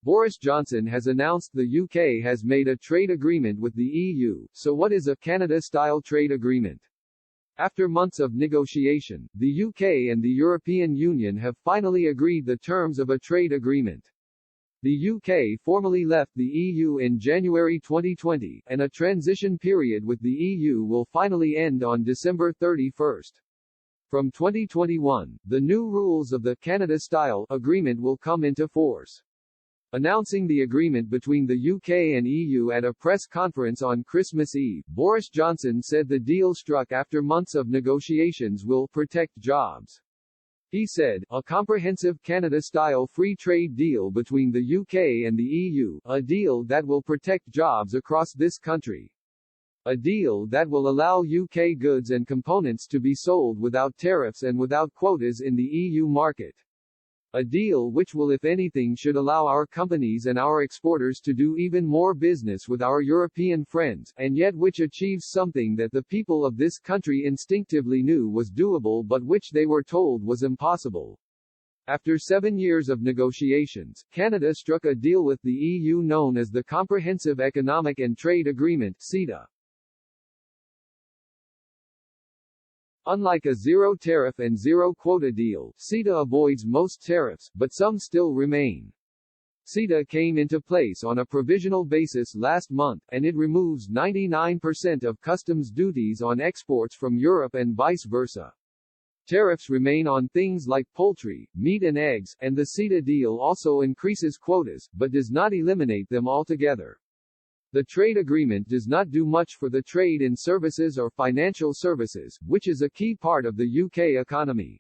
Boris Johnson has announced the UK has made a trade agreement with the EU, so what is a Canada-style trade agreement? After months of negotiation, the UK and the European Union have finally agreed the terms of a trade agreement. The UK formally left the EU in January 2020, and a transition period with the EU will finally end on December 31. From 2021, the new rules of the Canada-style agreement will come into force. Announcing the agreement between the UK and EU at a press conference on Christmas Eve, Boris Johnson said the deal struck after months of negotiations will protect jobs. He said, "A comprehensive Canada-style free trade deal between the UK and the EU, a deal that will protect jobs across this country. A deal that will allow UK goods and components to be sold without tariffs and without quotas in the EU market. A deal which will, if anything, should allow our companies and our exporters to do even more business with our European friends, and yet which achieves something that the people of this country instinctively knew was doable but which they were told was impossible." After 7 years of negotiations, Canada struck a deal with the EU known as the Comprehensive Economic and Trade Agreement (CETA). Unlike a zero-tariff and zero-quota deal, CETA avoids most tariffs, but some still remain. CETA came into place on a provisional basis last month, and it removes 99% of customs duties on exports from Europe and vice versa. Tariffs remain on things like poultry, meat and eggs, and the CETA deal also increases quotas, but does not eliminate them altogether. The trade agreement does not do much for the trade in services or financial services, which is a key part of the UK economy.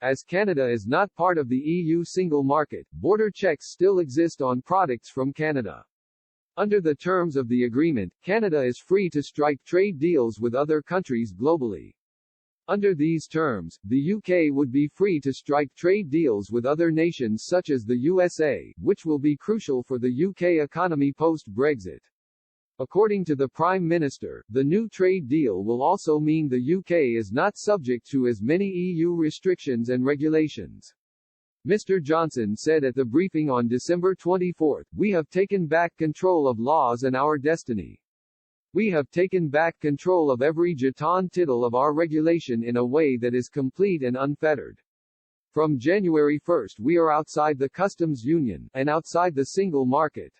As Canada is not part of the EU single market, border checks still exist on products from Canada. Under the terms of the agreement, Canada is free to strike trade deals with other countries globally. Under these terms, the UK would be free to strike trade deals with other nations such as the USA, which will be crucial for the UK economy post-Brexit. According to the Prime Minister, the new trade deal will also mean the UK is not subject to as many EU restrictions and regulations. Mr. Johnson said at the briefing on December 24, "We have taken back control of laws and our destiny. We have taken back control of every jot and tittle of our regulation in a way that is complete and unfettered. From January 1 we are outside the customs union, and outside the single market.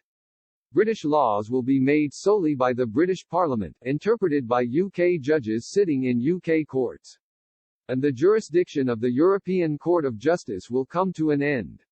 British laws will be made solely by the British Parliament, interpreted by UK judges sitting in UK courts. And the jurisdiction of the European Court of Justice will come to an end."